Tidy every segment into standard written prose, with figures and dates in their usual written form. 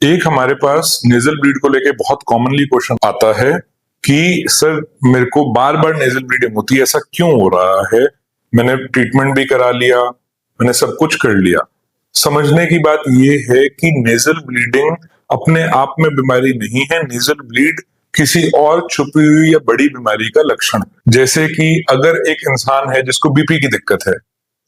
एक हमारे पास nasal bleed को लेके बहुत कॉमनली क्वेश्चन आता है कि सर मेरे को बार बार नेजल ब्लीडिंग होती है, ऐसा क्यों हो रहा है? मैंने ट्रीटमेंट भी करा लिया, मैंने सब कुछ कर लिया। समझने की बात यह है कि नेजल ब्लीडिंग अपने आप में बीमारी नहीं है। नेजल ब्लीड किसी और छुपी हुई या बड़ी बीमारी का लक्षण है। जैसे कि अगर एक इंसान है जिसको बीपी की दिक्कत है,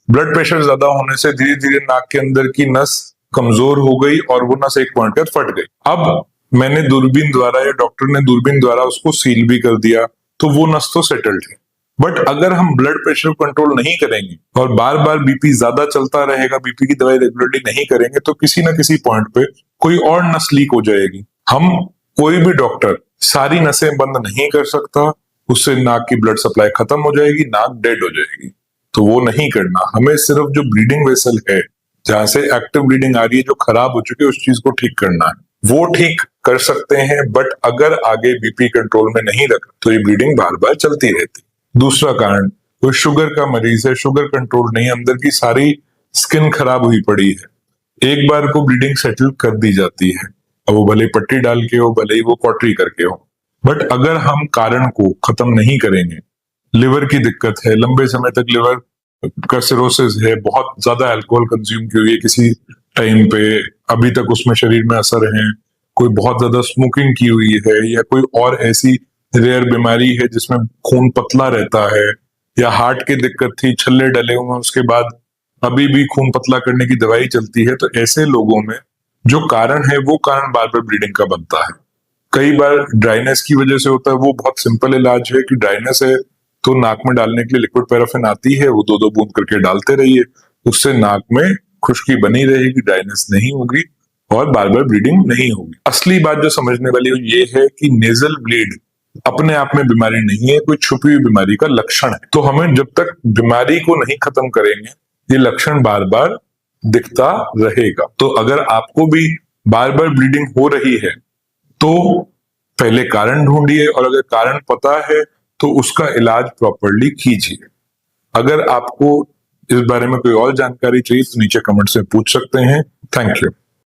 ब्लड प्रेशर ज्यादा होने से धीरे धीरे नाक के अंदर की नस कमजोर हो गई और वो नस एक पॉइंट पर फट गई। अब मैंने दूरबीन द्वारा या डॉक्टर ने दूरबीन द्वारा उसको सील भी कर दिया, तो वो नस तो सेटल्ड है। बट अगर हम ब्लड प्रेशर कंट्रोल नहीं करेंगे और बार बार बीपी ज्यादा चलता रहेगा, बीपी की दवाई रेगुलरली नहीं करेंगे, तो किसी ना किसी पॉइंट पे कोई और नस लीक हो जाएगी। हम कोई भी डॉक्टर सारी नसें बंद नहीं कर सकता, उससे नाक की ब्लड सप्लाई खत्म हो जाएगी, नाक डेड हो जाएगी। तो वो नहीं करना। हमें सिर्फ जो ब्लीडिंग वेसल है, जहां से एक्टिव ब्लीडिंग आ रही है, जो खराब हो चुकी है, उस चीज को ठीक करना है। वो ठीक कर सकते हैं, बट अगर आगे बीपी कंट्रोल में नहीं रखा तो ये ब्लीडिंग बार बार चलती रहती। दूसरा कारण, कोई शुगर का मरीज है, शुगर कंट्रोल नहीं, अंदर की सारी स्किन खराब हुई पड़ी है, एक बार को ब्लीडिंग सेटल कर दी जाती है। अब वो भले पट्टी डाल के हो, भले ही वो कॉटरी करके हो, बट अगर हम कारण को खत्म नहीं करेंगे, लिवर की दिक्कत है, लंबे समय तक लिवर का सिरोसिस है, बहुत ज्यादा अल्कोहल कंज्यूम की हुई है किसी टाइम पे, अभी तक उसमें शरीर में असर है, कोई बहुत ज्यादा स्मोकिंग की हुई है, या कोई और ऐसी रेयर बीमारी है जिसमें खून पतला रहता है, या हार्ट की दिक्कत थी, छल्ले डले हुए, उसके बाद अभी भी खून पतला करने की दवाई चलती है, तो ऐसे लोगों में जो कारण है वो कारण बार बार ब्लीडिंग का बनता है। कई बार ड्राइनेस की वजह से होता है। वो बहुत सिंपल इलाज है कि ड्राइनेस है तो नाक में डालने के लिए लिक्विड पैराफिन आती है, वो 2-2 बूंद करके डालते रहिए, उससे नाक में खुश्की बनी रहेगी, ड्राइनेस नहीं होगी और बार बार ब्लीडिंग नहीं होगी। असली बात जो समझने वाली है ये है कि नेजल ब्लीड अपने आप में बीमारी नहीं है, कोई छुपी हुई बीमारी का लक्षण है। तो हमें जब तक बीमारी को नहीं खत्म करेंगे, ये लक्षण बार बार दिखता रहेगा। तो अगर आपको भी बार बार ब्लीडिंग हो रही है तो पहले कारण ढूंढिए, और अगर कारण पता है तो उसका इलाज प्रॉपरली कीजिए। अगर आपको इस बारे में कोई और जानकारी चाहिए तो नीचे कमेंट्स में पूछ सकते हैं। Thank you.